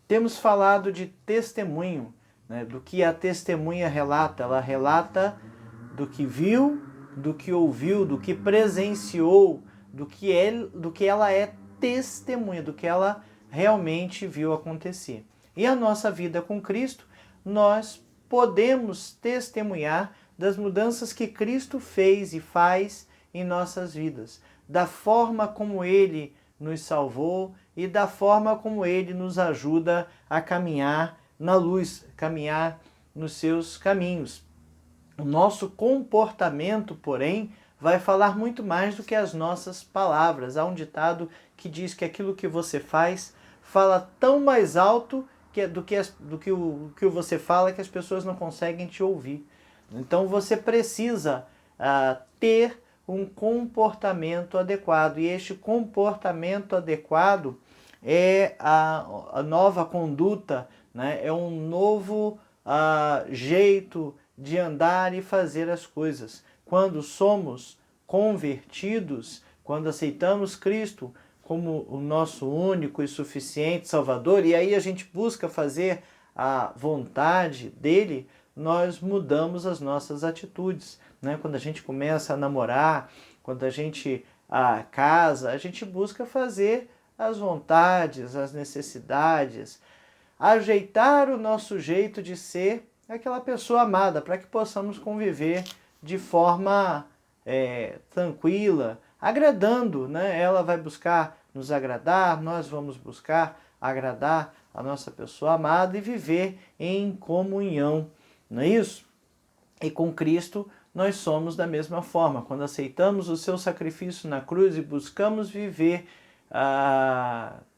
Temos falado de testemunho, né, do que a testemunha relata. Ela relata do que viu, do que ouviu, do que presenciou, do que ela é testemunha, do que ela realmente viu acontecer. E a nossa vida com Cristo, nós podemos testemunhar das mudanças que Cristo fez e faz em nossas vidas, da forma como Ele nos salvou e da forma como Ele nos ajuda a caminhar na luz, caminhar nos seus caminhos. O nosso comportamento, porém, vai falar muito mais do que as nossas palavras. Há um ditado que diz que aquilo que você faz fala tão mais alto do que você fala que as pessoas não conseguem te ouvir. Então você precisa ter um comportamento adequado. E este comportamento adequado é a nova conduta, né? É um novo jeito de andar e fazer as coisas. Quando somos convertidos, quando aceitamos Cristo como o nosso único e suficiente Salvador, e aí a gente busca fazer a vontade dele, nós mudamos as nossas atitudes, né? Quando a gente começa a namorar, quando a gente casa, a gente busca fazer as vontades, as necessidades, ajeitar o nosso jeito de ser aquela pessoa amada, para que possamos conviver de forma tranquila, agradando, né? Ela vai buscar nos agradar, nós vamos buscar agradar a nossa pessoa amada e viver em comunhão, não é isso? E com Cristo nós somos da mesma forma. Quando aceitamos o seu sacrifício na cruz e buscamos viver,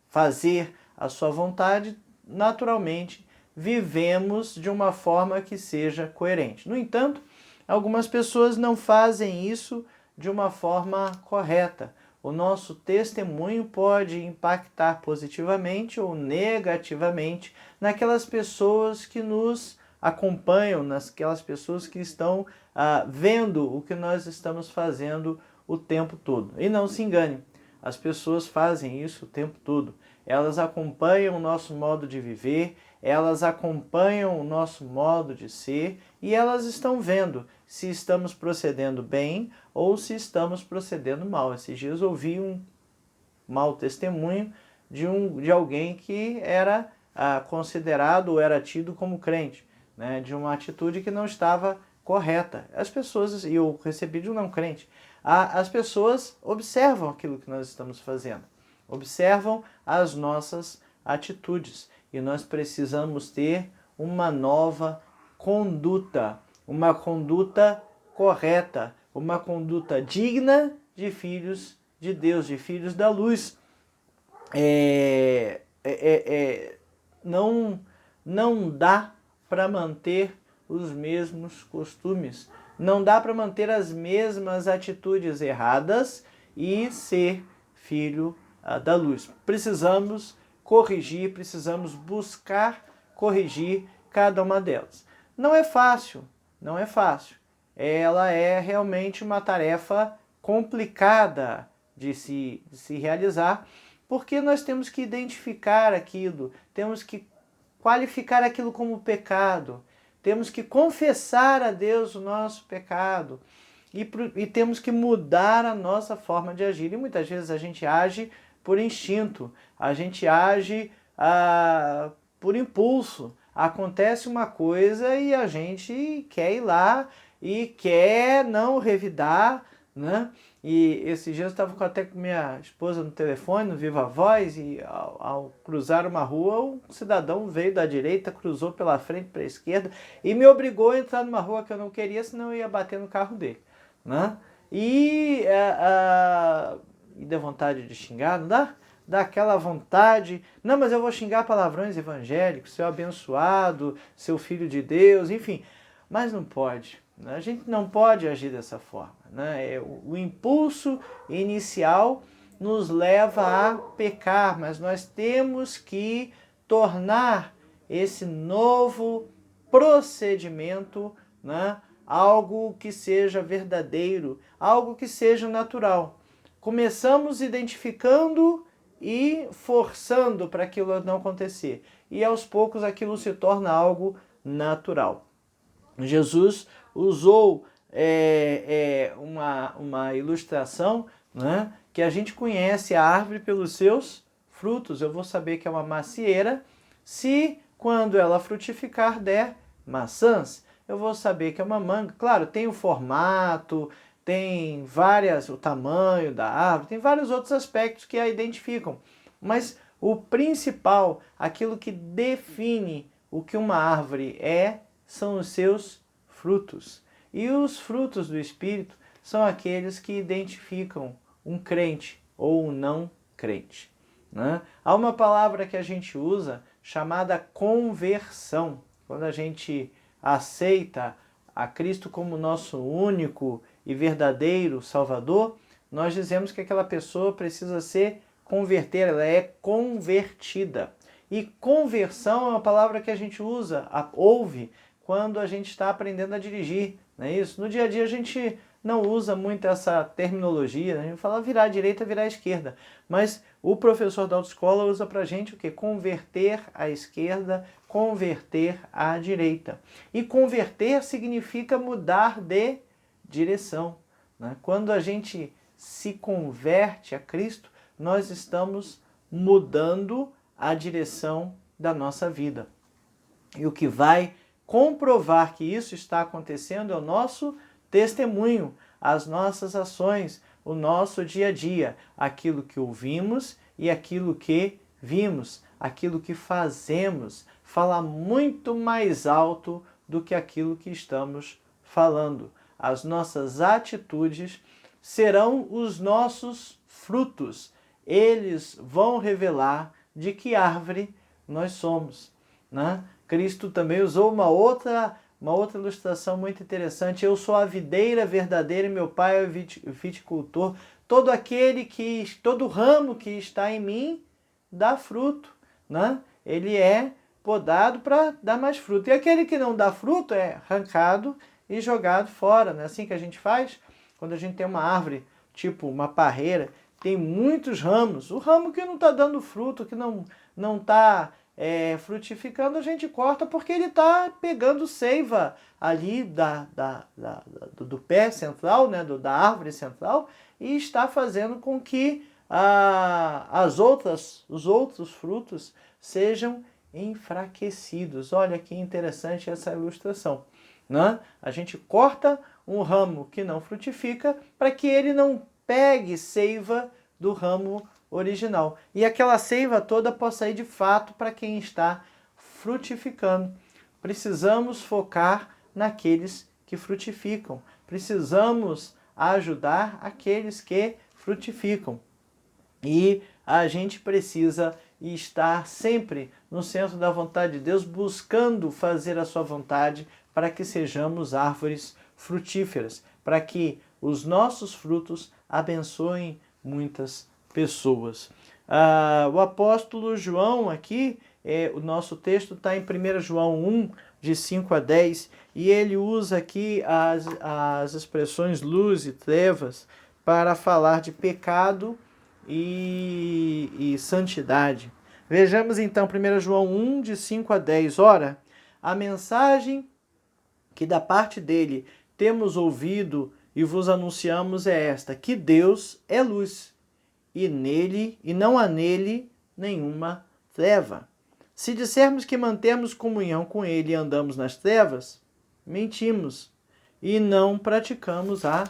fazer a sua vontade, naturalmente vivemos de uma forma que seja coerente. No entanto, algumas pessoas não fazem isso de uma forma correta. O nosso testemunho pode impactar positivamente ou negativamente naquelas pessoas que nos acompanham, naquelas pessoas que estão vendo o que nós estamos fazendo o tempo todo. E não se engane, as pessoas fazem isso o tempo todo. Elas acompanham o nosso modo de viver, elas acompanham o nosso modo de ser e elas estão vendo se estamos procedendo bem ou se estamos procedendo mal. Esses dias eu ouvi um mau testemunho de alguém que era considerado ou era tido como crente, né, de uma atitude que não estava correta. As pessoas, e eu recebi de um não crente, as pessoas observam aquilo que nós estamos fazendo, observam as nossas atitudes e nós precisamos ter uma nova conduta, uma conduta correta, uma conduta digna de filhos de Deus, de filhos da luz. Não dá para manter os mesmos costumes, não dá para manter as mesmas atitudes erradas e ser filho da luz. Precisamos corrigir, precisamos buscar corrigir cada uma delas. Não é fácil, não é fácil. Ela é realmente uma tarefa complicada de se realizar, porque nós temos que identificar aquilo, temos que qualificar aquilo como pecado, temos que confessar a Deus o nosso pecado e temos que mudar a nossa forma de agir. E muitas vezes a gente age por instinto, a gente age por impulso. Acontece uma coisa e a gente quer ir lá e quer não revidar, né? E esses dias eu estava até com minha esposa no telefone, no Viva Voz, e ao cruzar uma rua, um cidadão veio da direita, cruzou pela frente para a esquerda e me obrigou a entrar numa rua que eu não queria, senão eu ia bater no carro dele, né? E deu vontade de xingar, não dá? Dá aquela vontade, não, mas eu vou xingar palavrões evangélicos, seu abençoado, seu filho de Deus, enfim, mas não pode. A gente não pode agir dessa forma, né? O impulso inicial nos leva a pecar, mas nós temos que tornar esse novo procedimento, né, algo que seja verdadeiro, algo que seja natural. Começamos identificando e forçando para aquilo não acontecer. E aos poucos aquilo se torna algo natural. Jesus usou uma ilustração, né, que a gente conhece a árvore pelos seus frutos. Eu vou saber que é uma macieira se, quando ela frutificar, der maçãs. Eu vou saber que é uma manga. Claro, tem o formato, tem o tamanho da árvore, tem vários outros aspectos que a identificam. Mas o principal, aquilo que define o que uma árvore são os seus frutos. E os frutos do Espírito são aqueles que identificam um crente ou um não crente, né? Há uma palavra que a gente usa chamada conversão. Quando a gente aceita a Cristo como nosso único e verdadeiro Salvador, nós dizemos que aquela pessoa precisa se converter, ela é convertida. E conversão é uma palavra que a gente ouve quando a gente está aprendendo a dirigir, não é isso? No dia a dia a gente não usa muito essa terminologia, a gente fala virar à direita, virar à esquerda, mas o professor da autoescola usa para a gente o quê? Converter à esquerda, converter à direita. E converter significa mudar de direção, né? Quando a gente se converte a Cristo, nós estamos mudando a direção da nossa vida. E o que vai comprovar que isso está acontecendo é o nosso testemunho, as nossas ações, o nosso dia a dia, aquilo que ouvimos e aquilo que vimos, aquilo que fazemos, fala muito mais alto do que aquilo que estamos falando. As nossas atitudes serão os nossos frutos. Eles vão revelar de que árvore nós somos, né? Cristo também usou uma outra ilustração muito interessante. Eu sou a videira verdadeira e meu pai é o viticultor. Todo ramo que está em mim dá fruto, né? Ele é podado para dar mais fruto. E aquele que não dá fruto é arrancado e jogado fora. Não é assim que a gente faz? Quando a gente tem uma árvore, tipo uma parreira, tem muitos ramos. O ramo que não está dando fruto, que não está frutificando, a gente corta porque ele está pegando seiva ali do pé central, né, da árvore central, e está fazendo com que os outros frutos sejam enfraquecidos. Olha que interessante essa ilustração, né? A gente corta um ramo que não frutifica para que ele não pegue seiva do ramo original. E aquela seiva toda possa ir de fato para quem está frutificando. Precisamos focar naqueles que frutificam. Precisamos ajudar aqueles que frutificam. E a gente precisa estar sempre no centro da vontade de Deus, buscando fazer a sua vontade para que sejamos árvores frutíferas, para que os nossos frutos abençoem muitas pessoas. O apóstolo João aqui, o nosso texto está em 1 João 1, de 5 a 10, e ele usa aqui as expressões luz e trevas para falar de pecado e santidade. Vejamos então 1 João 1, de 5 a 10. Ora, a mensagem que da parte dele temos ouvido e vos anunciamos é esta, que Deus é luz, e não há nele nenhuma treva. Se dissermos que mantemos comunhão com ele e andamos nas trevas, mentimos e não praticamos a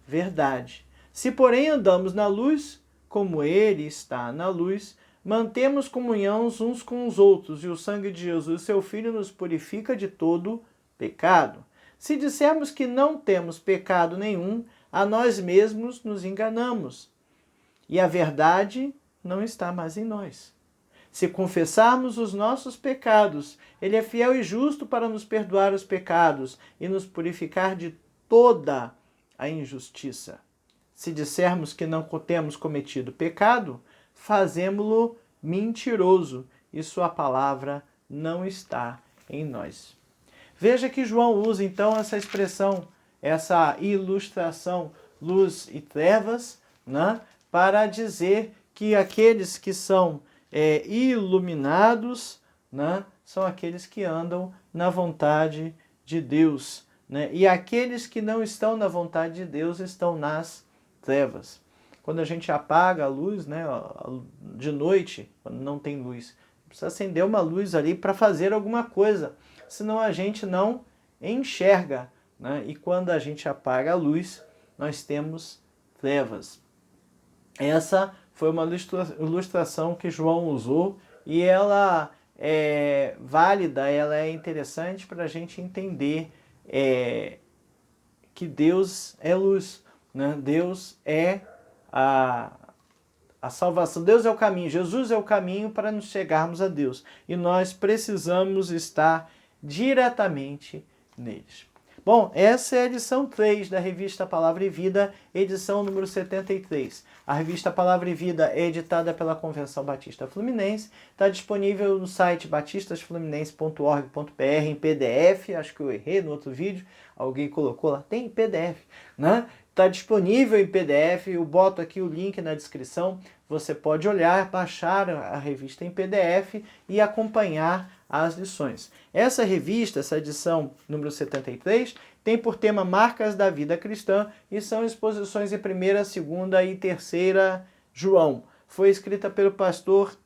verdade. Se, porém, andamos na luz, como ele está na luz, mantemos comunhão uns com os outros, e o sangue de Jesus, seu Filho, nos purifica de todo pecado. Se dissermos que não temos pecado nenhum, a nós mesmos nos enganamos, e a verdade não está mais em nós. Se confessarmos os nossos pecados, ele é fiel e justo para nos perdoar os pecados e nos purificar de toda a injustiça. Se dissermos que não temos cometido pecado, fazemo-lo mentiroso e sua palavra não está em nós. Veja que João usa então essa expressão, essa ilustração, luz e trevas, né, para dizer que aqueles que são iluminados, né, são aqueles que andam na vontade de Deus, né? E aqueles que não estão na vontade de Deus estão nas trevas. Quando a gente apaga a luz, né, de noite, quando não tem luz, precisa acender uma luz ali para fazer alguma coisa, senão a gente não enxerga, né? E quando a gente apaga a luz, nós temos trevas. Essa foi uma ilustração que João usou e ela é válida, ela é interessante para a gente entender que Deus é luz, né? Deus é a salvação, Deus é o caminho, Jesus é o caminho para nos chegarmos a Deus e nós precisamos estar diretamente neles. Bom, essa é a edição 3 da revista Palavra e Vida, edição número 73. A revista Palavra e Vida é editada pela Convenção Batista Fluminense, está disponível no site batistasfluminense.org.br em PDF, acho que eu errei no outro vídeo, alguém colocou lá, tem PDF, né? Está disponível em PDF, eu boto aqui o link na descrição, você pode olhar, baixar a revista em PDF e acompanhar as lições. Essa revista, essa edição número 73, tem por tema Marcas da Vida Cristã e são exposições em 1ª, 2ª e 3ª João. Foi escrita pelo pastor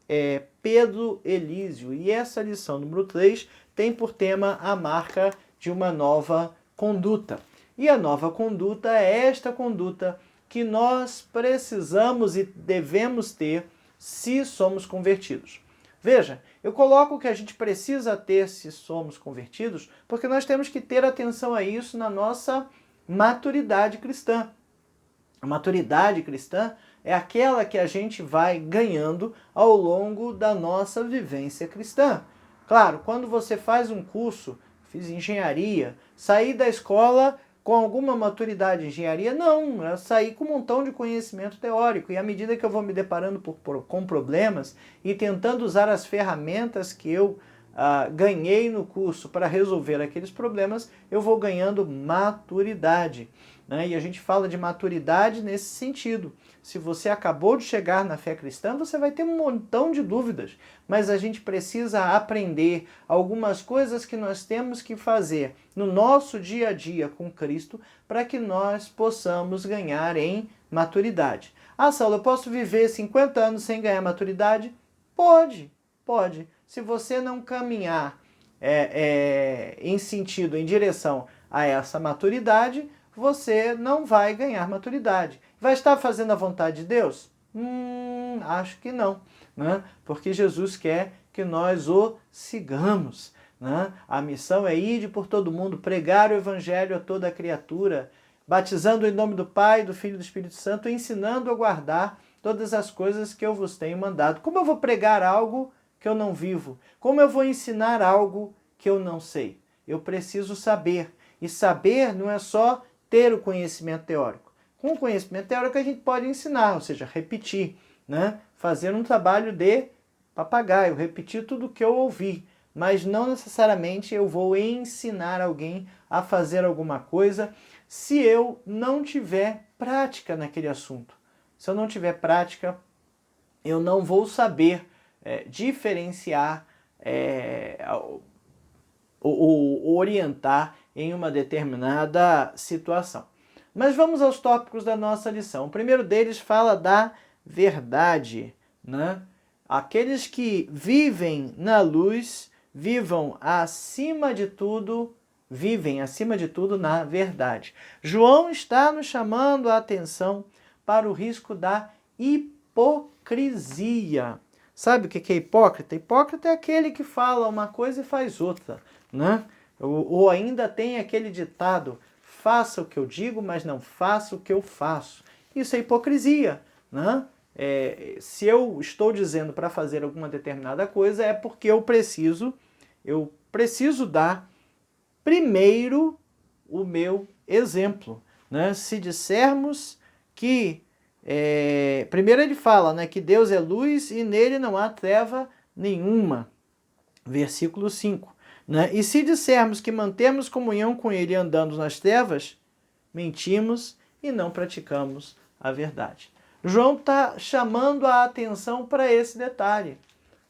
Pedro Elísio e essa lição número 3 tem por tema a marca de uma nova conduta. E a nova conduta é esta conduta que nós precisamos e devemos ter se somos convertidos. Veja, eu coloco que a gente precisa ter se somos convertidos, porque nós temos que ter atenção a isso na nossa maturidade cristã. A maturidade cristã é aquela que a gente vai ganhando ao longo da nossa vivência cristã. Claro, quando você faz um curso, fiz engenharia, saí da escola com alguma maturidade em engenharia? Não, eu saí com um montão de conhecimento teórico e à medida que eu vou me deparando com problemas e tentando usar as ferramentas que eu ganhei no curso para resolver aqueles problemas, eu vou ganhando maturidade, né? E a gente fala de maturidade nesse sentido. Se você acabou de chegar na fé cristã, você vai ter um montão de dúvidas, mas a gente precisa aprender algumas coisas que nós temos que fazer no nosso dia a dia com Cristo para que nós possamos ganhar em maturidade. Ah, Saulo, eu posso viver 50 anos sem ganhar maturidade? Pode, pode. Se você não caminhar em direção a essa maturidade, você não vai ganhar maturidade. Vai estar fazendo a vontade de Deus? Acho que não, né? Porque Jesus quer que nós o sigamos, né? A missão é ir por todo mundo, pregar o evangelho a toda criatura, batizando em nome do Pai, do Filho e do Espírito Santo, ensinando a guardar todas as coisas que eu vos tenho mandado. Como eu vou pregar algo que eu não vivo? Como eu vou ensinar algo que eu não sei? Eu preciso saber. E saber não é só ter o conhecimento teórico. Com o conhecimento teórico a gente pode ensinar, ou seja, repetir, né? Fazer um trabalho de papagaio, repetir tudo o que eu ouvi, mas não necessariamente eu vou ensinar alguém a fazer alguma coisa se eu não tiver prática naquele assunto. Se eu não tiver prática, eu não vou saber diferenciar ou orientar em uma determinada situação. Mas vamos aos tópicos da nossa lição. O primeiro deles fala da verdade, né? Aqueles que vivem na luz, vivem acima de tudo na verdade. João está nos chamando a atenção para o risco da hipocrisia. Sabe o que é hipócrita? Hipócrita é aquele que fala uma coisa e faz outra, né? Ou ainda tem aquele ditado: faça o que eu digo, mas não faça o que eu faço. Isso é hipocrisia, né? Se eu estou dizendo para fazer alguma determinada coisa, é porque eu preciso dar primeiro o meu exemplo, né? Se dissermos que primeiro ele fala, né, que Deus é luz e nele não há treva nenhuma. Versículo 5. Né? E se dissermos que mantemos comunhão com ele andando nas trevas, mentimos e não praticamos a verdade. João está chamando a atenção para esse detalhe.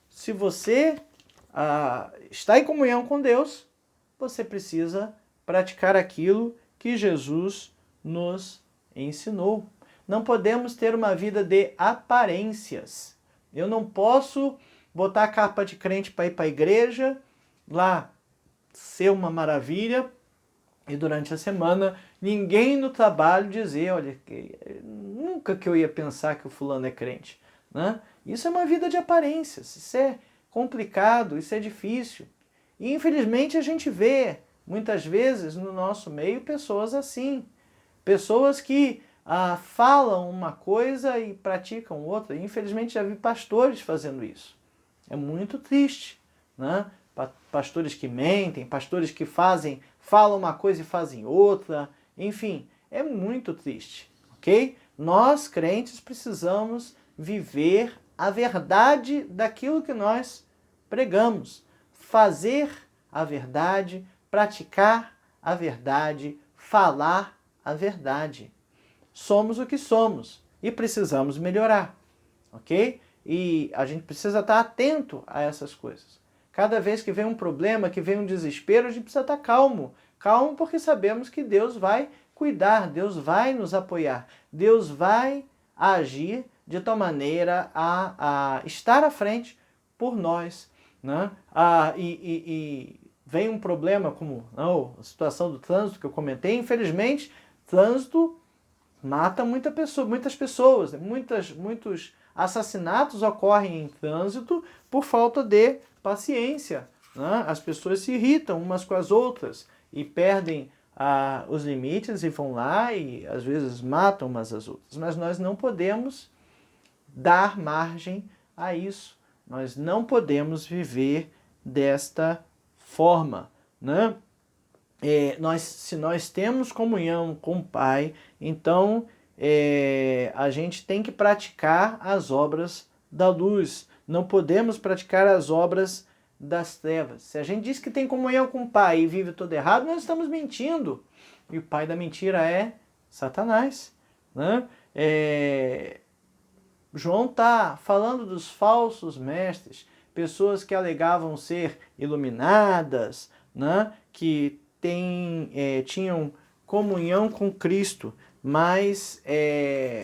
Se você está em comunhão com Deus, você precisa praticar aquilo que Jesus nos ensinou. Não podemos ter uma vida de aparências. Eu não posso botar a capa de crente para ir para a igreja, lá ser uma maravilha, e durante a semana ninguém no trabalho dizer, olha, nunca que eu ia pensar que o fulano é crente. Né? Isso é uma vida de aparências, isso é complicado, isso é difícil. E infelizmente a gente vê, muitas vezes, no nosso meio, pessoas assim. Pessoas que falam uma coisa e praticam outra. Infelizmente já vi pastores fazendo isso. É muito triste, né? Pastores que mentem, pastores que falam uma coisa e fazem outra. Enfim, é muito triste, ok? Nós, crentes, precisamos viver a verdade daquilo que nós pregamos. Fazer a verdade, praticar a verdade, falar a verdade. Somos o que somos e precisamos melhorar, ok? E a gente precisa estar atento a essas coisas. Cada vez que vem um problema, que vem um desespero, a gente precisa estar calmo. Calmo porque sabemos que Deus vai cuidar, Deus vai nos apoiar, Deus vai agir de tal maneira a estar à frente por nós. Né? Vem um problema como a situação do trânsito que eu comentei, infelizmente, trânsito mata muitas pessoas, né? Muitos assassinatos ocorrem em trânsito por falta de paciência. Né? As pessoas se irritam umas com as outras e perdem os limites e vão lá e às vezes matam umas às outras. Mas nós não podemos dar margem a isso. Nós não podemos viver desta forma. Né? Se nós temos comunhão com o Pai, então a gente tem que praticar as obras da luz. Não podemos praticar as obras das trevas. Se a gente diz que tem comunhão com o Pai e vive todo errado, nós estamos mentindo. E o pai da mentira é Satanás. Né? João está falando dos falsos mestres, pessoas que alegavam ser iluminadas, né? Que tinham comunhão com Cristo, mas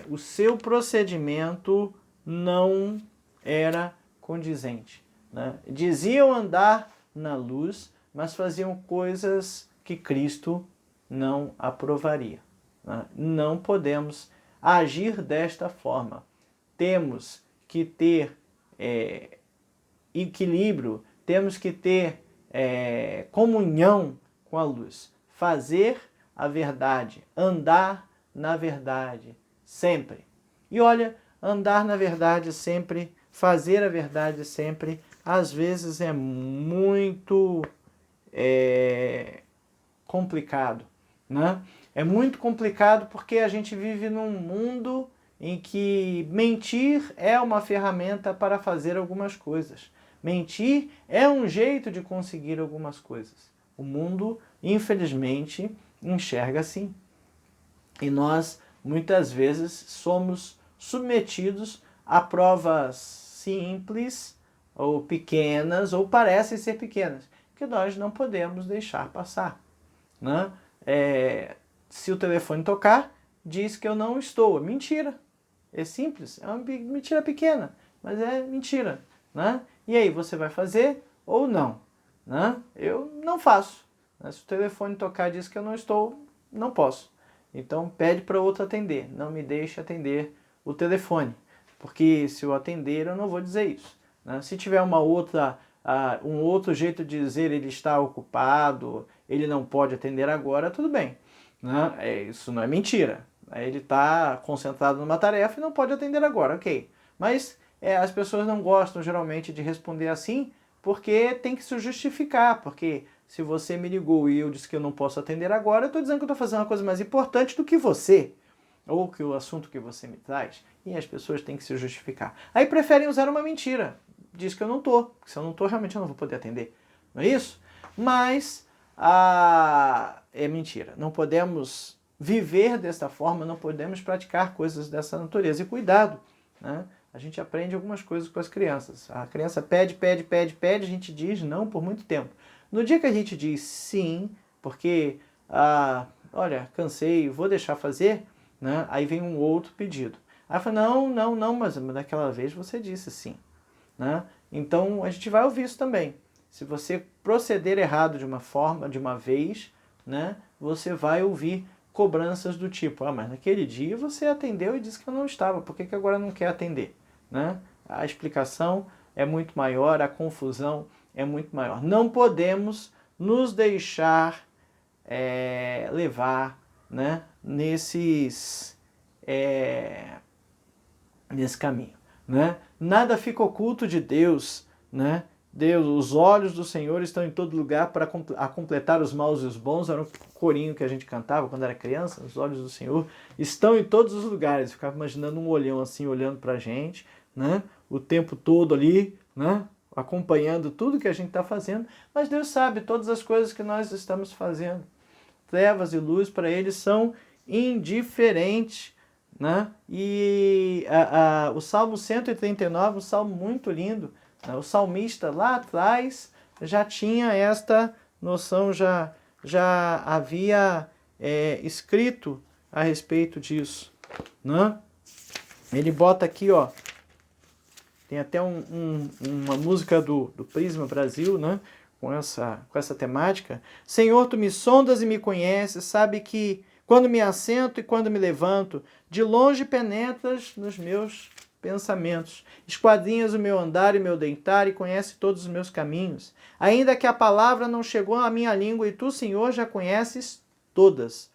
o seu procedimento não era condizente. Né? Diziam andar na luz, mas faziam coisas que Cristo não aprovaria. Né? Não podemos agir desta forma. Temos que ter equilíbrio, temos que ter comunhão com a luz. Fazer a verdade, andar na verdade, sempre. E olha, andar na verdade sempre, fazer a verdade sempre, às vezes é muito complicado. Né? É muito complicado porque a gente vive num mundo em que mentir é uma ferramenta para fazer algumas coisas. Mentir é um jeito de conseguir algumas coisas. O mundo, infelizmente, enxerga assim. E nós, muitas vezes, somos submetidos a provas simples, ou pequenas, ou parecem ser pequenas, que nós não podemos deixar passar. Né? Se o telefone tocar, diz que eu não estou. É mentira. É simples, é uma mentira pequena, mas é mentira. Né? E aí, você vai fazer ou não? Né? Eu não faço. Né? Se o telefone tocar e diz que eu não estou, não posso. Então pede para outro atender. Não me deixe atender o telefone. Porque se eu atender, eu não vou dizer isso. Né? Se tiver um outro jeito de dizer ele está ocupado, ele não pode atender agora, tudo bem. Né? Isso não é mentira. Ele está concentrado numa tarefa e não pode atender agora, ok. Mas as pessoas não gostam geralmente de responder assim porque tem que se justificar, porque se você me ligou e eu disse que eu não posso atender agora, eu estou dizendo que eu estou fazendo uma coisa mais importante do que você, ou que o assunto que você me traz, e as pessoas têm que se justificar. Aí preferem usar uma mentira, diz que eu não estou, porque se eu não estou, realmente eu não vou poder atender, não é isso? Mas é mentira, não podemos viver desta forma, não podemos praticar coisas dessa natureza. E cuidado, né? A gente aprende algumas coisas com as crianças. A criança pede, a gente diz não por muito tempo. No dia que a gente diz sim, porque, olha, cansei, vou deixar fazer, né? Aí vem um outro pedido. Aí fala, não, mas daquela vez você disse sim, né? Então a gente vai ouvir isso também. Se você proceder errado de uma forma, de uma vez, né? Você vai ouvir cobranças do tipo, mas naquele dia você atendeu e disse que eu não estava, por que agora não quer atender? Né? A explicação é muito maior, a confusão é muito maior. Não podemos nos deixar levar, né, nesse caminho. Né? Nada fica oculto de Deus, né? Deus, os olhos do Senhor estão em todo lugar para completar os maus e os bons. Era um corinho que a gente cantava quando era criança. Os olhos do Senhor estão em todos os lugares. Eu ficava imaginando um olhão assim, olhando para a gente, né? O tempo todo ali, né? Acompanhando tudo que a gente está fazendo. Mas Deus sabe todas as coisas que nós estamos fazendo. Trevas e luz para Ele são indiferentes. Né? E o Salmo 139, um salmo muito lindo, né? O salmista lá atrás já tinha esta noção, já havia escrito a respeito disso. Né? Ele bota aqui, ó, tem até uma música do Prisma Brasil, né? com essa temática. Senhor, tu me sondas e me conheces, sabe que quando me assento e quando me levanto, de longe penetras nos meus pensamentos. Esquadrinhas o meu andar e meu deitar e conhece todos os meus caminhos. Ainda que a palavra não chegou à minha língua e tu, Senhor, já conheces todas.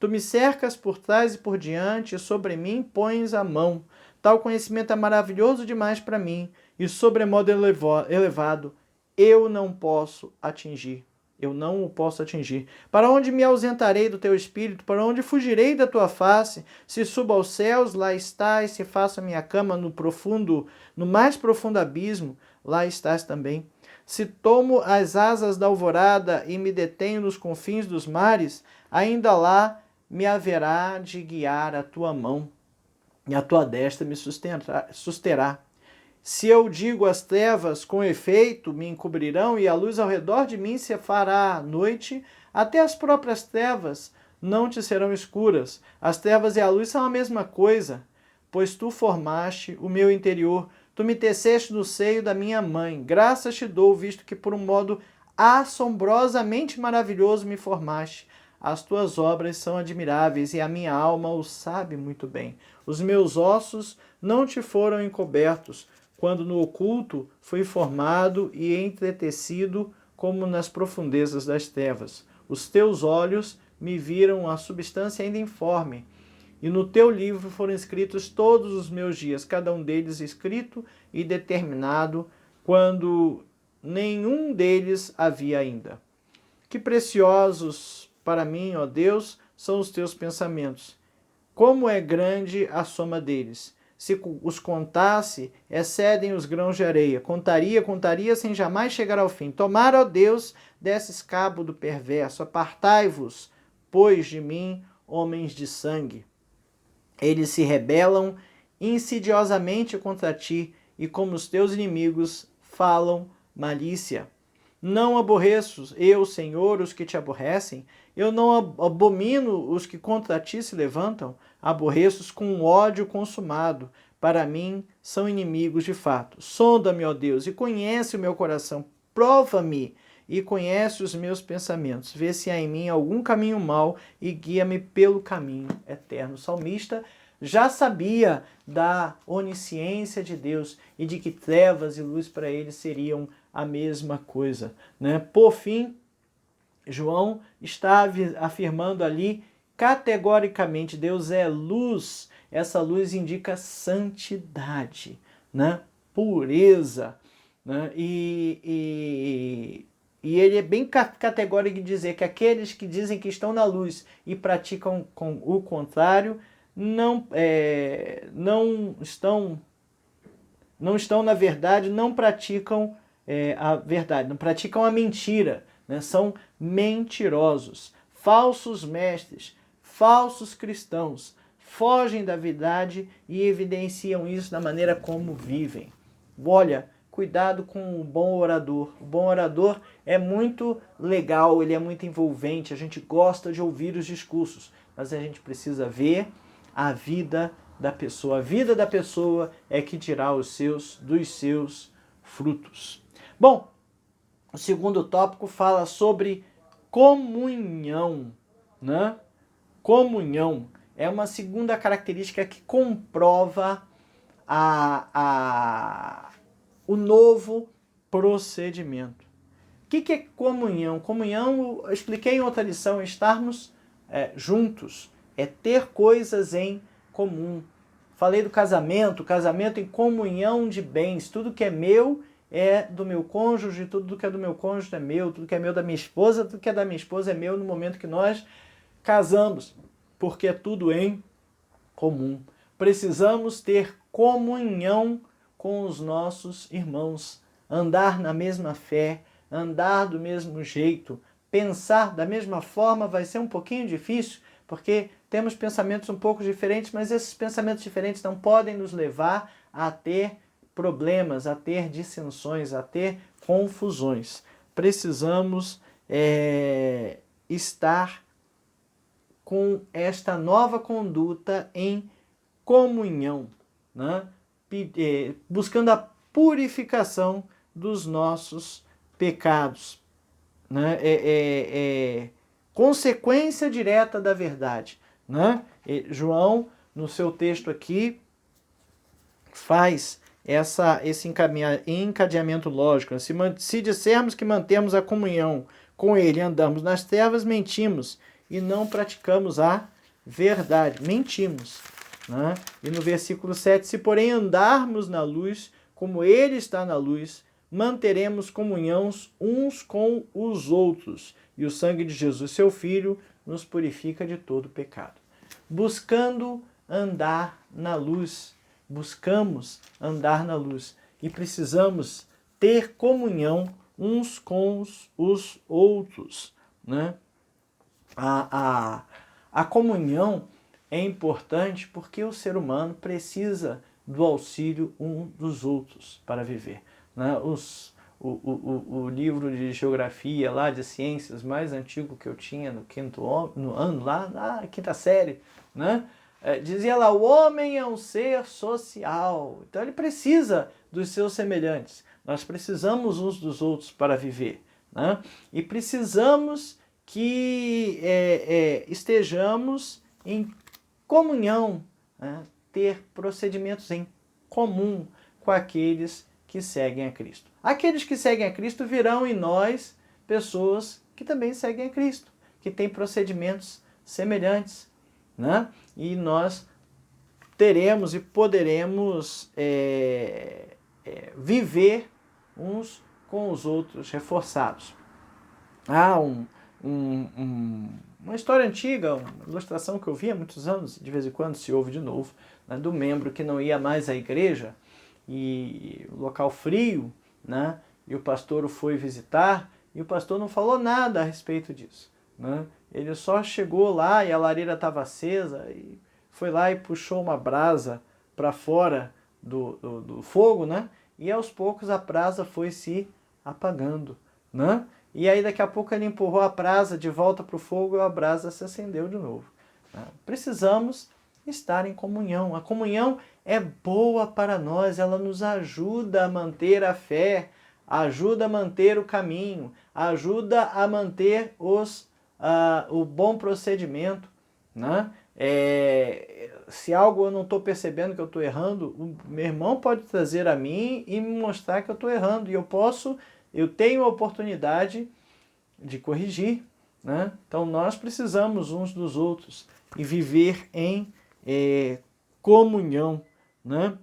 Tu me cercas por trás e por diante e sobre mim pões a mão. Tal conhecimento é maravilhoso demais para mim e sobremodo elevado eu não posso atingir. Eu não o posso atingir. Para onde me ausentarei do teu espírito? Para onde fugirei da tua face? Se subo aos céus, lá estás. Se faço a minha cama no mais profundo abismo, lá estás também. Se tomo as asas da alvorada e me detenho nos confins dos mares, ainda lá me haverá de guiar a tua mão, e a tua destra me susterá. Se eu digo as trevas, com efeito, me encobrirão, e a luz ao redor de mim se fará noite, até as próprias trevas não te serão escuras. As trevas e a luz são a mesma coisa, pois tu formaste o meu interior, tu me teceste no seio da minha mãe. Graças te dou, visto que por um modo assombrosamente maravilhoso me formaste. As tuas obras são admiráveis, e a minha alma o sabe muito bem. Os meus ossos não te foram encobertos, quando no oculto fui formado e entretecido como nas profundezas das trevas. Os teus olhos me viram a substância ainda informe, e no teu livro foram escritos todos os meus dias, cada um deles escrito e determinado, quando nenhum deles havia ainda. Que preciosos para mim, ó Deus, são os teus pensamentos. Como é grande a soma deles! Se os contasse, excedem os grãos de areia. Contaria sem jamais chegar ao fim. Tomara, ó Deus, desses cabo do perverso. Apartai-vos, pois, de mim, homens de sangue. Eles se rebelam insidiosamente contra ti, e como os teus inimigos falam malícia. Não aborreço eu, Senhor, os que te aborrecem. Eu não abomino os que contra ti se levantam. Aborreço-os com ódio consumado. Para mim, são inimigos de fato. Sonda-me, ó Deus, e conhece o meu coração. Prova-me e conhece os meus pensamentos. Vê se há em mim algum caminho mau e guia-me pelo caminho eterno. O salmista já sabia da onisciência de Deus e de que trevas e luz para ele seriam a mesma coisa, né? Por fim, João está afirmando ali categoricamente, Deus é luz. Essa luz indica santidade, né? Pureza, né? E ele é bem categórico em dizer que aqueles que dizem que estão na luz e praticam com o contrário não estão na verdade, não praticam a verdade, não praticam a mentira, né? São mentirosos, falsos mestres, falsos cristãos fogem da verdade e evidenciam isso na maneira como vivem. Olha, cuidado com o bom orador. O bom orador é muito legal, ele é muito envolvente, a gente gosta de ouvir os discursos, mas a gente precisa ver a vida da pessoa. A vida da pessoa é que dirá dos seus frutos. Bom, o segundo tópico fala sobre comunhão, né? Comunhão é uma segunda característica que comprova o novo procedimento. O que é comunhão? Comunhão, eu expliquei em outra lição, é estarmos juntos, é ter coisas em comum. Falei do casamento, casamento em comunhão de bens, tudo que é meu é do meu cônjuge, tudo que é do meu cônjuge é meu, tudo que é meu da minha esposa, tudo que é da minha esposa é meu no momento que nós casamos, porque é tudo em comum. Precisamos ter comunhão com os nossos irmãos, andar na mesma fé, andar do mesmo jeito, pensar da mesma forma vai ser um pouquinho difícil, porque temos pensamentos um pouco diferentes, mas esses pensamentos diferentes não podem nos levar a ter problemas, a ter dissensões, a ter confusões. Precisamos estar com esta nova conduta em comunhão, né? Buscando a purificação dos nossos pecados, né? Consequência direta da verdade, né? João, no seu texto aqui, faz esse encadeamento lógico. Se dissermos que mantemos a comunhão com ele e andamos nas trevas, mentimos e não praticamos a verdade. Mentimos. Né? E no versículo 7, se porém andarmos na luz, como ele está na luz, manteremos comunhão uns com os outros, e o sangue de Jesus, seu Filho, nos purifica de todo pecado. Buscando andar na luz, buscamos andar na luz, e precisamos ter comunhão uns com os outros. Né? A comunhão é importante porque o ser humano precisa do auxílio um dos outros para viver. Né? O livro de geografia lá, de ciências mais antigo que eu tinha no ano lá, na quinta série, né? Dizia lá, o homem é um ser social, então ele precisa dos seus semelhantes. Nós precisamos uns dos outros para viver. Né? E precisamos que estejamos em comunhão, né? Ter procedimentos em comum com aqueles que seguem a Cristo. Aqueles que seguem a Cristo virão em nós pessoas que também seguem a Cristo, que têm procedimentos semelhantes, né? E nós teremos e poderemos viver uns com os outros reforçados. Há uma história antiga, uma ilustração que eu vi há muitos anos, de vez em quando se ouve de novo, né, do membro que não ia mais à igreja, e o local frio, né, e o pastor o foi visitar, e o pastor não falou nada a respeito disso. Né? Ele só chegou lá e a lareira estava acesa, e foi lá e puxou uma brasa para fora do fogo, né? E aos poucos a brasa foi se apagando. Né? E aí daqui a pouco ele empurrou a brasa de volta para o fogo e a brasa se acendeu de novo. Precisamos estar em comunhão. A comunhão é boa para nós, ela nos ajuda a manter a fé, ajuda a manter o caminho, ajuda a manter o bom procedimento. Né? Se algo eu não estou percebendo que eu estou errando, o meu irmão pode trazer a mim e me mostrar que eu estou errando. E eu tenho a oportunidade de corrigir. Né? Então nós precisamos uns dos outros e viver em comunhão. Né?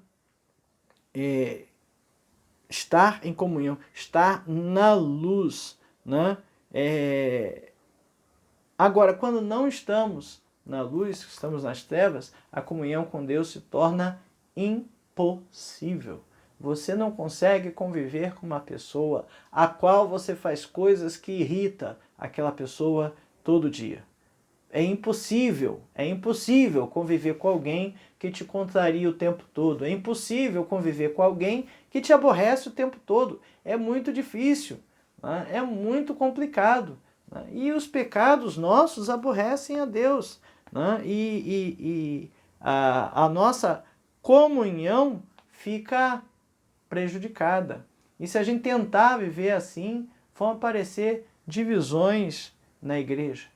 Estar em comunhão, estar na luz. Né? Agora, quando não estamos na luz, estamos nas trevas, a comunhão com Deus se torna impossível. Você não consegue conviver com uma pessoa a qual você faz coisas que irritam aquela pessoa todo dia. é impossível conviver com alguém que te contraria o tempo todo. É impossível conviver com alguém que te aborrece o tempo todo. É muito difícil, né? É muito complicado, né? E os pecados nossos aborrecem a Deus, né? E a nossa comunhão fica prejudicada. E se a gente tentar viver assim, vão aparecer divisões na igreja,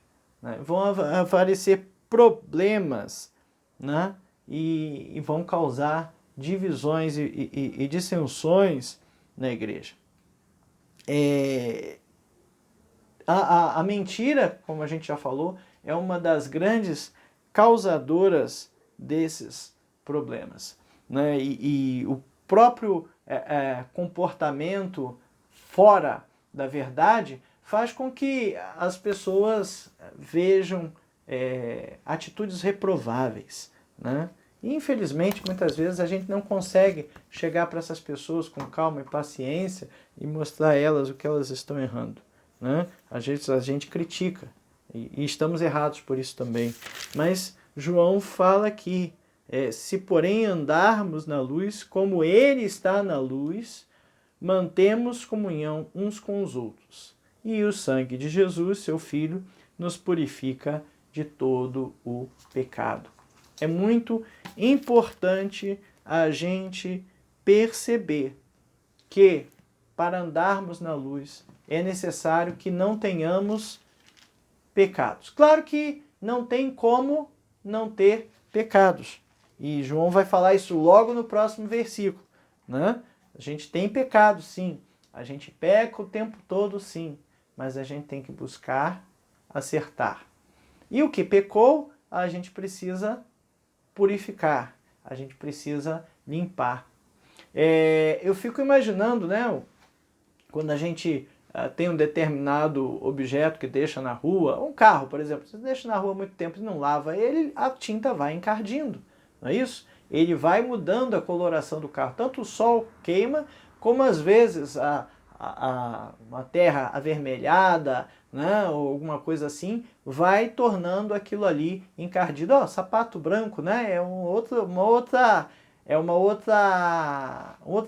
né? Vão aparecer problemas, né? E vão causar divisões e dissensões na igreja. A mentira, como a gente já falou, é uma das grandes causadoras desses problemas, né? E o próprio comportamento fora da verdade faz com que as pessoas vejam atitudes reprováveis, né? E, infelizmente, muitas vezes a gente não consegue chegar para essas pessoas com calma e paciência e mostrar a elas o que elas estão errando, né? A gente critica e estamos errados por isso também. Mas João fala aqui, se porém andarmos na luz, como ele está na luz, mantemos comunhão uns com os outros. E o sangue de Jesus, seu Filho, nos purifica de todo o pecado. É muito importante a gente perceber que para andarmos na luz é necessário que não tenhamos pecados. Claro que não tem como não ter pecados. E João vai falar isso logo no próximo versículo, né? A gente tem pecado, sim. A gente peca o tempo todo, sim. Mas a gente tem que buscar acertar. E o que pecou, a gente precisa purificar. A gente precisa limpar. Eu fico imaginando, né? Quando a gente tem um determinado objeto que deixa na rua, um carro, por exemplo, você deixa na rua muito tempo e não lava ele, a tinta vai encardindo, não é isso? Ele vai mudando a coloração do carro. Tanto o sol queima, como às vezes uma terra avermelhada, né, ou alguma coisa assim, vai tornando aquilo ali encardido. Sapato branco, né, é um outro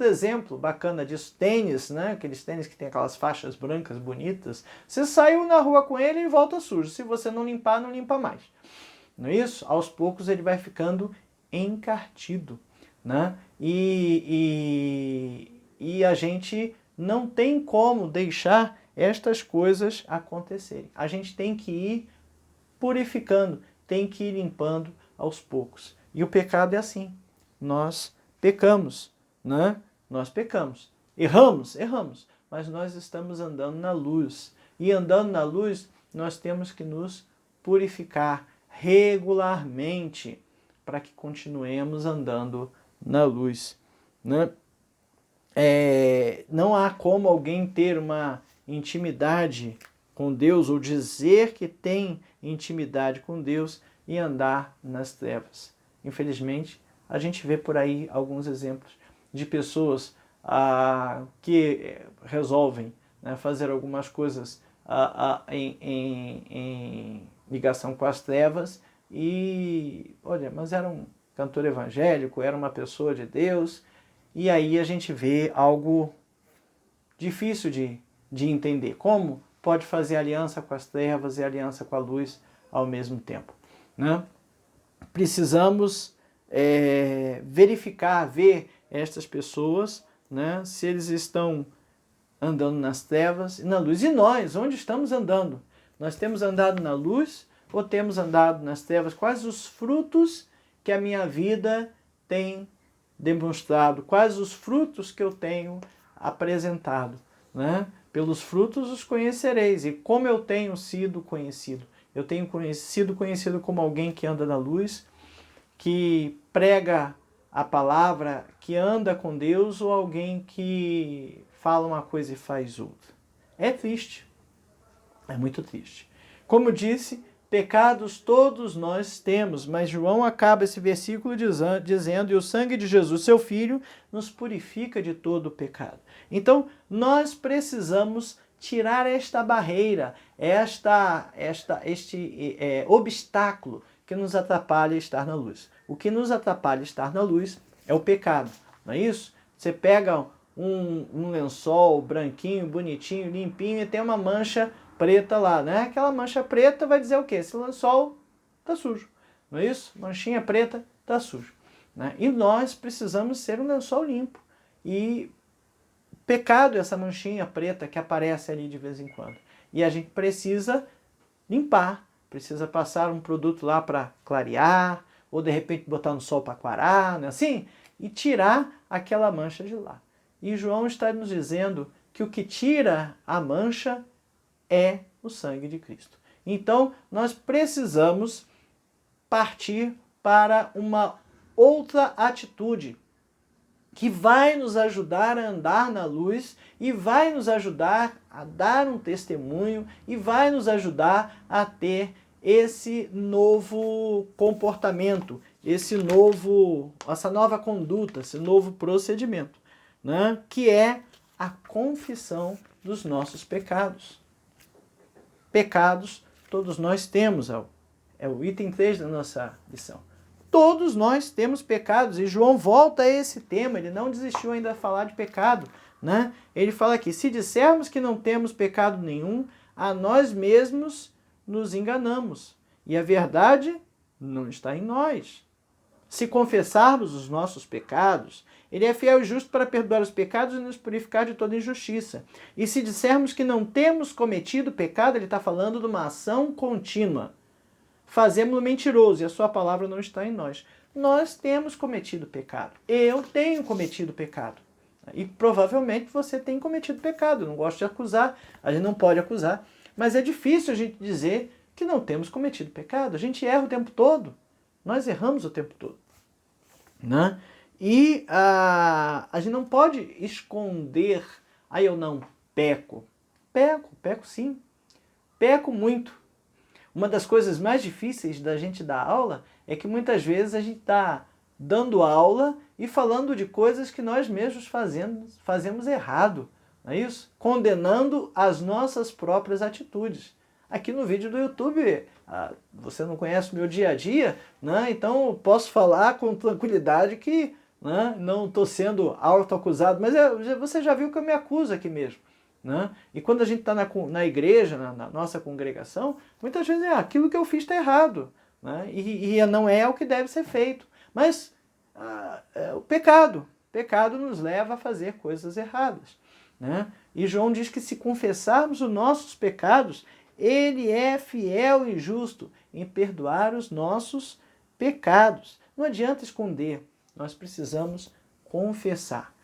exemplo bacana disso. Tênis, né, aqueles tênis que tem aquelas faixas brancas bonitas. Você saiu na rua com ele e volta sujo. Se você não limpar, não limpa mais. Não é isso? Aos poucos ele vai ficando encardido, né? E a gente não tem como deixar estas coisas acontecerem. A gente tem que ir purificando, tem que ir limpando aos poucos. E o pecado é assim. Nós pecamos, né? Nós pecamos. Erramos, mas nós estamos andando na luz. E andando na luz, nós temos que nos purificar regularmente para que continuemos andando na luz, né? Não há como alguém ter uma intimidade com Deus ou dizer que tem intimidade com Deus e andar nas trevas. Infelizmente, a gente vê por aí alguns exemplos de pessoas que resolvem, né, fazer algumas coisas em ligação com as trevas e, olha, mas era um cantor evangélico, era uma pessoa de Deus, e aí a gente vê algo difícil de entender. Como pode fazer aliança com as trevas e aliança com a luz ao mesmo tempo, né? Precisamos verificar, ver estas pessoas, né, se eles estão andando nas trevas e na luz. E nós, onde estamos andando? Nós temos andado na luz ou temos andado nas trevas? Quais os frutos que a minha vida tem demonstrado? Quais os frutos que eu tenho apresentado, né? Pelos frutos os conhecereis. E como eu tenho sido conhecido? Eu tenho sido conhecido como alguém que anda na luz, que prega a palavra, que anda com Deus, ou alguém que fala uma coisa e faz outra? É triste. É muito triste. Como eu disse, pecados todos nós temos, mas João acaba esse versículo dizendo: e o sangue de Jesus, seu Filho, nos purifica de todo o pecado. Então, nós precisamos tirar esta barreira, este obstáculo que nos atrapalha estar na luz. O que nos atrapalha estar na luz é o pecado, não é isso? Você pega um lençol branquinho, bonitinho, limpinho e tem uma mancha preta lá, né? Aquela mancha preta vai dizer o quê? Esse lençol está sujo, não é isso? Manchinha preta está sujo, né? E nós precisamos ser um lençol limpo. E pecado é essa manchinha preta que aparece ali de vez em quando. E a gente precisa limpar, precisa passar um produto lá para clarear, ou de repente botar no sol para quarar, não é assim? E tirar aquela mancha de lá. E João está nos dizendo que o que tira a mancha é o sangue de Cristo. Então, nós precisamos partir para uma outra atitude que vai nos ajudar a andar na luz e vai nos ajudar a dar um testemunho e vai nos ajudar a ter esse novo comportamento, essa nova conduta, esse novo procedimento, né? Que é a confissão dos nossos pecados. Pecados todos nós temos, é o item 3 da nossa lição. Todos nós temos pecados, e João volta a esse tema, ele não desistiu ainda de falar de pecado, né? Ele fala aqui, se dissermos que não temos pecado nenhum, a nós mesmos nos enganamos, e a verdade não está em nós. Se confessarmos os nossos pecados, ele é fiel e justo para perdoar os pecados e nos purificar de toda injustiça. E se dissermos que não temos cometido pecado, ele está falando de uma ação contínua. Fazemos-lo mentiroso e a sua palavra não está em nós. Nós temos cometido pecado. Eu tenho cometido pecado. E provavelmente você tem cometido pecado. Eu não gosto de acusar, a gente não pode acusar. Mas é difícil a gente dizer que não temos cometido pecado. A gente erra o tempo todo. Nós erramos o tempo todo, né? E a gente não pode esconder, eu não peco. Peco sim. Peco muito. Uma das coisas mais difíceis da gente dar aula é que muitas vezes a gente está dando aula e falando de coisas que nós mesmos fazemos errado, não é isso? Condenando as nossas próprias atitudes. Aqui no vídeo do YouTube, você não conhece o meu dia a dia, né? Então eu posso falar com tranquilidade que, né, não estou sendo autoacusado, mas você já viu que eu me acuso aqui mesmo, né? E quando a gente está na igreja, na nossa congregação, muitas vezes aquilo que eu fiz está errado, né? E não é o que deve ser feito. Mas o pecado nos leva a fazer coisas erradas, né? E João diz que se confessarmos os nossos pecados, ele é fiel e justo em perdoar os nossos pecados. Não adianta esconder, nós precisamos confessar.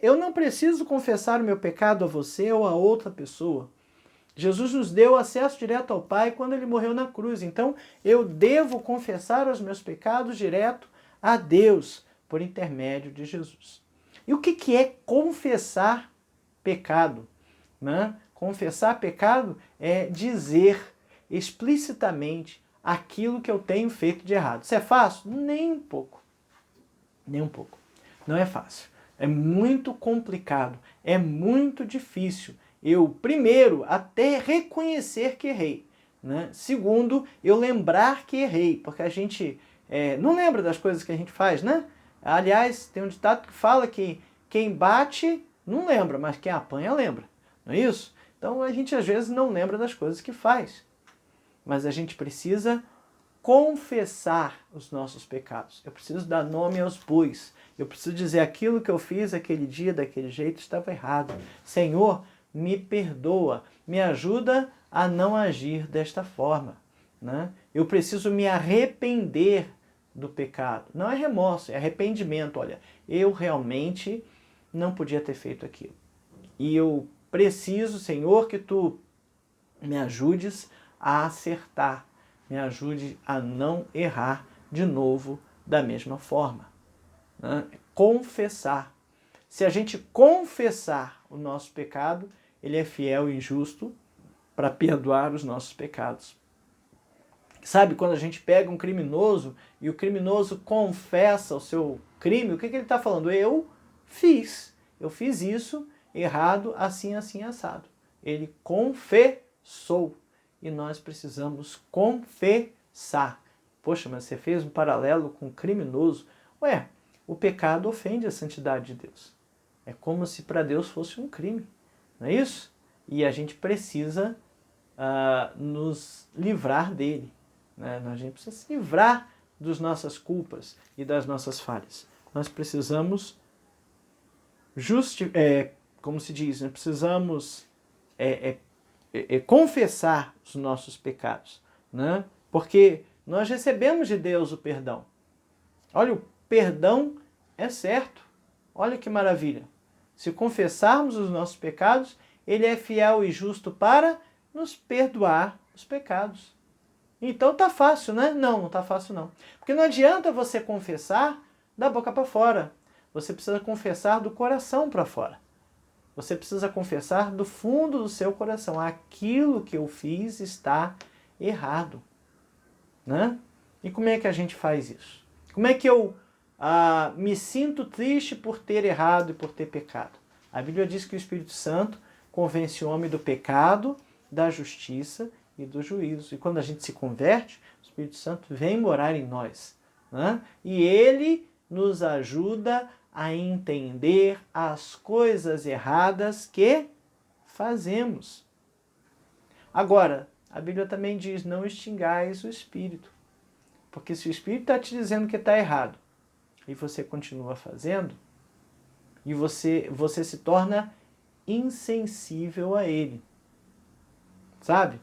Eu não preciso confessar o meu pecado a você ou a outra pessoa. Jesus nos deu acesso direto ao Pai quando ele morreu na cruz. Então, eu devo confessar os meus pecados direto a Deus, por intermédio de Jesus. E o que é confessar pecado, né? Confessar pecado é dizer explicitamente aquilo que eu tenho feito de errado. Isso é fácil? Nem um pouco. Nem um pouco. Não é fácil. É muito complicado. É muito difícil. Eu, primeiro, até reconhecer que errei, né? Segundo, eu lembrar que errei. Porque a gente não lembra das coisas que a gente faz, né? Aliás, tem um ditado que fala que quem bate não lembra, mas quem apanha lembra. Não é isso? Então a gente às vezes não lembra das coisas que faz. Mas a gente precisa confessar os nossos pecados. Eu preciso dar nome aos bois. Eu preciso dizer aquilo que eu fiz aquele dia, daquele jeito, estava errado. Senhor, me perdoa. Me ajuda a não agir desta forma, né? Eu preciso me arrepender do pecado. Não é remorso, é arrependimento. Olha, eu realmente não podia ter feito aquilo. E eu preciso, Senhor, que Tu me ajudes a acertar, me ajude a não errar de novo da mesma forma, né? Confessar. Se a gente confessar o nosso pecado, Ele é fiel e justo para perdoar os nossos pecados. Sabe, quando a gente pega um criminoso e o criminoso confessa o seu crime, o que ele está falando? Eu fiz isso errado, assim, assim, assado. ele confessou. E nós precisamos confessar. Poxa, mas você fez um paralelo com o criminoso. Ué, o pecado ofende a santidade de Deus. É como se para Deus fosse um crime, não é isso? E a gente precisa nos livrar dele, né? A gente precisa se livrar das nossas culpas e das nossas falhas. Nós precisamos, como se diz, né? Precisamos confessar os nossos pecados, né? Porque nós recebemos de Deus o perdão. Olha, o perdão é certo. Olha que maravilha. Se confessarmos os nossos pecados, ele é fiel e justo para nos perdoar os pecados. Então tá fácil, né? Não, não tá fácil não. Porque não adianta você confessar da boca para fora. Você precisa confessar do coração para fora. Você precisa confessar do fundo do seu coração. Aquilo que eu fiz está errado, né? E como é que a gente faz isso? Como é que eu me sinto triste por ter errado e por ter pecado? A Bíblia diz que o Espírito Santo convence o homem do pecado, da justiça e do juízo. E quando a gente se converte, o Espírito Santo vem morar em nós, né? E ele nos ajuda a entender as coisas erradas que fazemos. Agora, a Bíblia também diz, não extingais o Espírito. Porque se o Espírito está te dizendo que está errado e você continua fazendo, e você se torna insensível a ele. Sabe?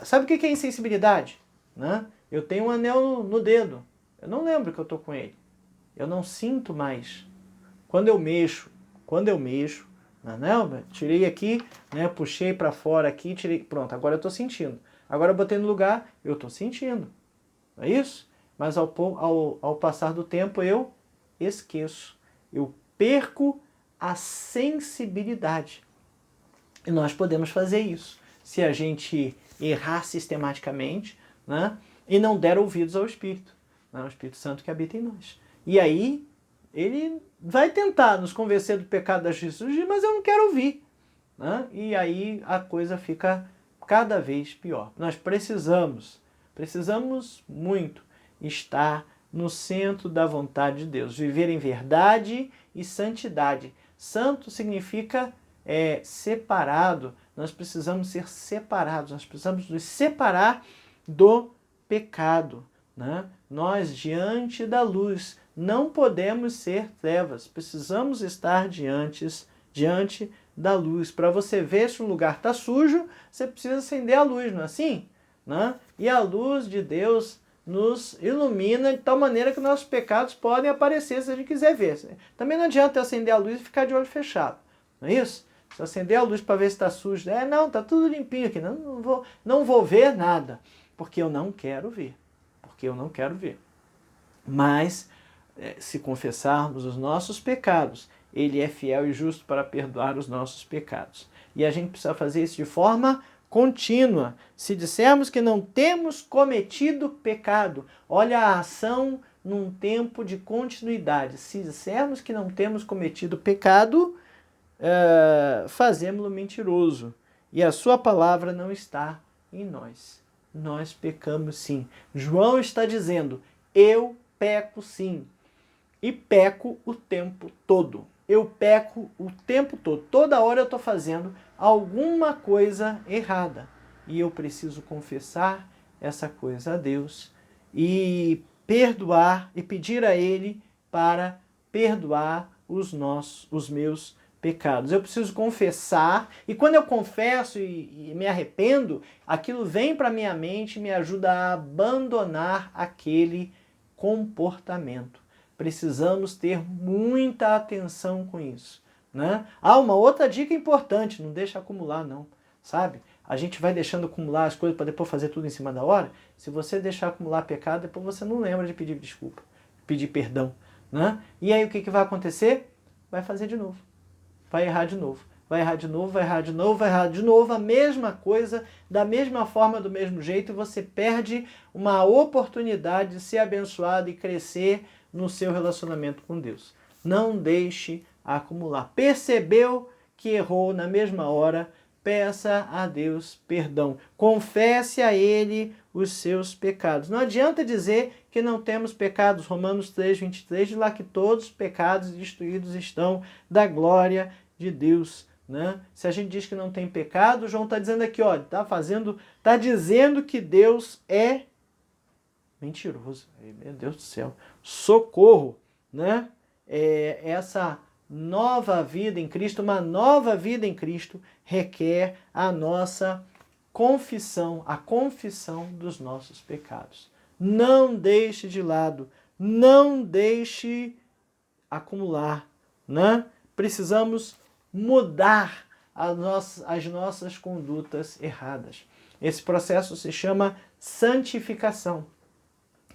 Sabe o que é insensibilidade? Né? Eu tenho um anel no dedo. Eu não lembro que eu estou com ele. Eu não sinto mais. Quando eu mexo no anel, tirei aqui, né, puxei para fora aqui, tirei, pronto, agora eu estou sentindo. Agora eu botei no lugar, eu estou sentindo. Não é isso? Mas ao passar do tempo eu esqueço. Eu perco a sensibilidade. E nós podemos fazer isso se a gente errar sistematicamente, né, e não der ouvidos ao Espírito, né, o Espírito Santo que habita em nós. E aí ele vai tentar nos convencer do pecado da justiça, mas eu não quero ouvir, né? E aí a coisa fica cada vez pior. Nós precisamos muito estar no centro da vontade de Deus, viver em verdade e santidade. Santo significa separado. Nós precisamos ser separados, nós precisamos nos separar do pecado, né? Nós, diante da luz, não podemos ser trevas, precisamos estar diante da luz. Para você ver se um lugar está sujo, você precisa acender a luz, não é assim? Né? E a luz de Deus nos ilumina de tal maneira que nossos pecados podem aparecer se a gente quiser ver. Também não adianta eu acender a luz e ficar de olho fechado, não é isso? Se eu acender a luz para ver se está sujo, não, está tudo limpinho aqui, não vou ver nada, porque eu não quero ver. Mas, se confessarmos os nossos pecados, ele é fiel e justo para perdoar os nossos pecados. E a gente precisa fazer isso de forma contínua. Se dissermos que não temos cometido pecado, olha a ação num tempo de continuidade. Se dissermos que não temos cometido pecado, fazemos-lo mentiroso. E a sua palavra não está em nós. Nós pecamos sim. João está dizendo, eu peco sim. E peco o tempo todo. Eu peco o tempo todo. Toda hora eu estou fazendo alguma coisa errada. E eu preciso confessar essa coisa a Deus e perdoar e pedir a Ele para perdoar os meus pecados. Eu preciso confessar, e quando eu confesso e me arrependo, aquilo vem para minha mente e me ajuda a abandonar aquele comportamento. Precisamos ter muita atenção com isso, né? Uma outra dica importante, não deixa acumular não, sabe? A gente vai deixando acumular as coisas para depois fazer tudo em cima da hora. Se você deixar acumular pecado, depois você não lembra de pedir desculpa, pedir perdão, né? E aí o que vai acontecer? Vai fazer de novo. Vai errar de novo, vai errar de novo, vai errar de novo, vai errar de novo, a mesma coisa, da mesma forma, do mesmo jeito, você perde uma oportunidade de ser abençoado e crescer no seu relacionamento com Deus. Não deixe acumular. Percebeu que errou na mesma hora, peça a Deus perdão. Confesse a Ele os seus pecados. Não adianta dizer que não temos pecados. Romanos 3:23 diz lá que todos os pecados destruídos estão da glória de Deus. Né? Se a gente diz que não tem pecado, João está dizendo aqui, ó, tá dizendo que Deus é mentiroso. Meu Deus do céu. Socorro, né? Essa nova vida em Cristo, uma nova vida em Cristo, requer a nossa confissão, a confissão dos nossos pecados. Não deixe de lado, não deixe acumular, né? Precisamos mudar as nossas condutas erradas. Esse processo se chama santificação.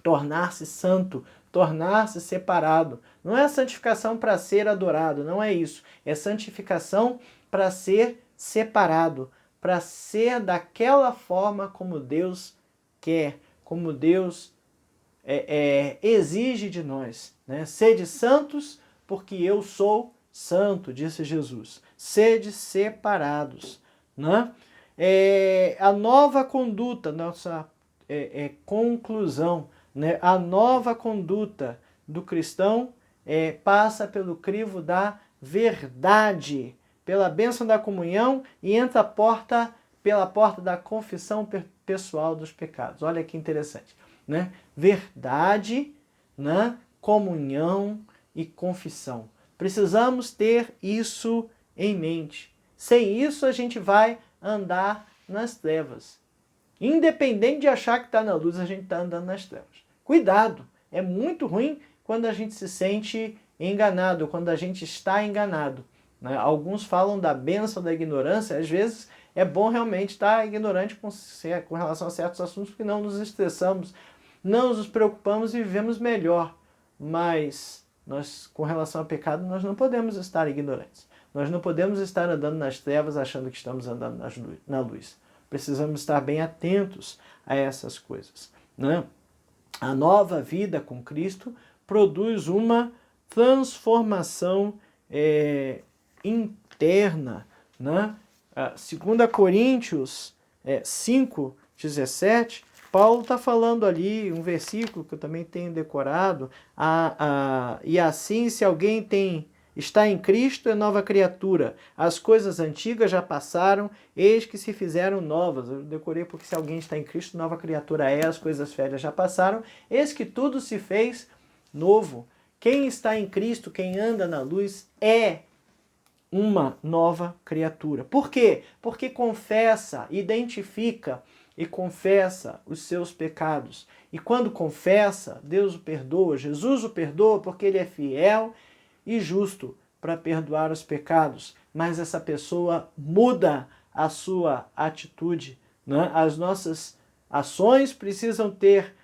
Tornar-se santo, tornar-se separado. Não é santificação para ser adorado, não é isso. É santificação para ser separado, para ser daquela forma como Deus quer, como Deus exige de nós. Né? Sede santos, porque eu sou santo, disse Jesus. Sede separados. Né? A nova conduta, nossa conclusão, né? A nova conduta do cristão passa pelo crivo da verdade, pela bênção da comunhão e entra pela porta da confissão pessoal dos pecados. Olha que interessante. Né? Verdade, né? Comunhão e confissão. Precisamos ter isso em mente. Sem isso a gente vai andar nas trevas. Independente de achar que está na luz, a gente está andando nas trevas. Cuidado! É muito ruim quando a gente se sente enganado, quando a gente está enganado. Né? Alguns falam da bênção da ignorância. Às vezes é bom realmente estar ignorante com relação a certos assuntos, porque não nos estressamos, não nos preocupamos e vivemos melhor. Mas com relação ao pecado, nós não podemos estar ignorantes. Nós não podemos estar andando nas trevas achando que estamos andando na luz. Precisamos estar bem atentos a essas coisas. Né? A nova vida com Cristo produz uma transformação interna. Né? 2 Coríntios 5:17, Paulo está falando ali, um versículo que eu também tenho decorado, e assim, se alguém está em Cristo, é nova criatura. As coisas antigas já passaram, eis que se fizeram novas. Eu decorei porque se alguém está em Cristo, nova criatura é, as coisas velhas já passaram, eis que tudo se fez novo. Quem está em Cristo, quem anda na luz, é uma nova criatura. Por quê? Porque confessa, identifica e confessa os seus pecados. E quando confessa, Deus o perdoa, Jesus o perdoa, porque Ele é fiel e justo para perdoar os pecados. Mas essa pessoa muda a sua atitude. Né? As nossas ações precisam ter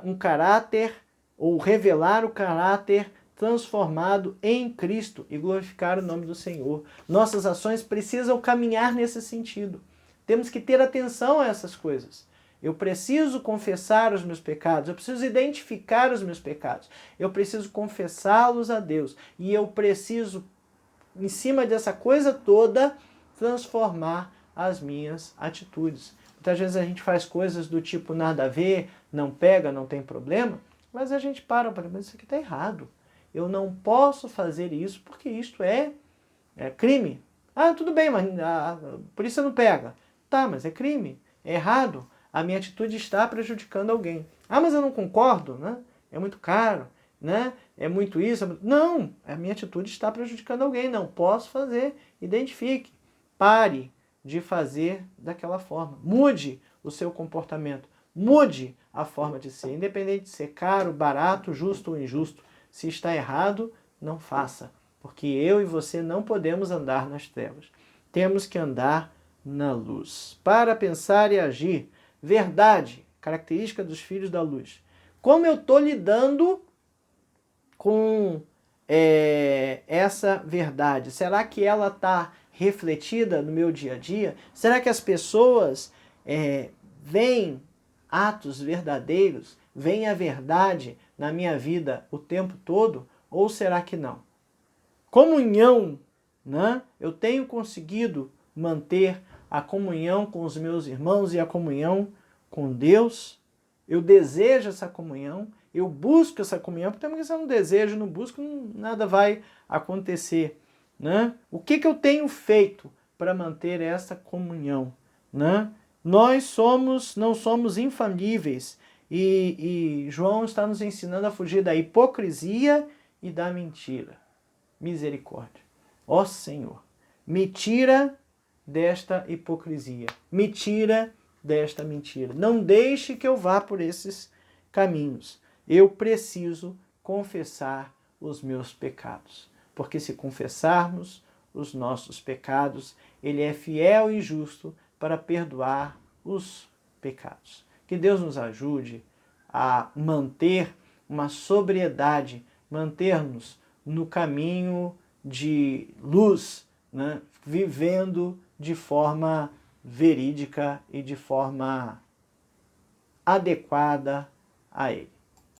um caráter, ou revelar o caráter transformado em Cristo e glorificar o nome do Senhor. Nossas ações precisam caminhar nesse sentido. Temos que ter atenção a essas coisas. Eu preciso confessar os meus pecados, eu preciso identificar os meus pecados, eu preciso confessá-los a Deus e eu preciso, em cima dessa coisa toda, transformar as minhas atitudes. Muitas vezes a gente faz coisas do tipo nada a ver, não pega, não tem problema, mas a gente para, mas isso aqui está errado. Eu não posso fazer isso porque isto é crime. Ah, tudo bem, mas por isso você não pega. Tá, mas é crime, é errado. A minha atitude está prejudicando alguém. Ah, mas eu não concordo, né? É muito caro, né? É muito isso. Não, a minha atitude está prejudicando alguém. Não posso fazer. Identifique. Pare de fazer daquela forma. Mude o seu comportamento. Mude a forma de ser. Independente de ser caro, barato, justo ou injusto. Se está errado, não faça. Porque eu e você não podemos andar nas trevas. Temos que andar na luz. Para pensar e agir. Verdade, característica dos filhos da luz. Como eu estou lidando com essa verdade? Será que ela está refletida no meu dia a dia? Será que as pessoas veem atos verdadeiros, veem a verdade na minha vida o tempo todo? Ou será que não? Comunhão, né? Eu tenho conseguido manter a comunhão com os meus irmãos e a comunhão com Deus. Eu desejo essa comunhão, eu busco essa comunhão, porque também se eu não desejo, não busco, nada vai acontecer, né? O que eu tenho feito para manter essa comunhão, né? Nós não somos infalíveis e João está nos ensinando a fugir da hipocrisia e da mentira. Misericórdia. Ó Senhor, me tira desta hipocrisia, me tira desta mentira. Não deixe que eu vá por esses caminhos. Eu preciso confessar os meus pecados, porque se confessarmos os nossos pecados, Ele é fiel e justo para perdoar os pecados. Que Deus nos ajude a manter uma sobriedade, manter-nos no caminho de luz, né? Vivendo de forma verídica e de forma adequada a Ele.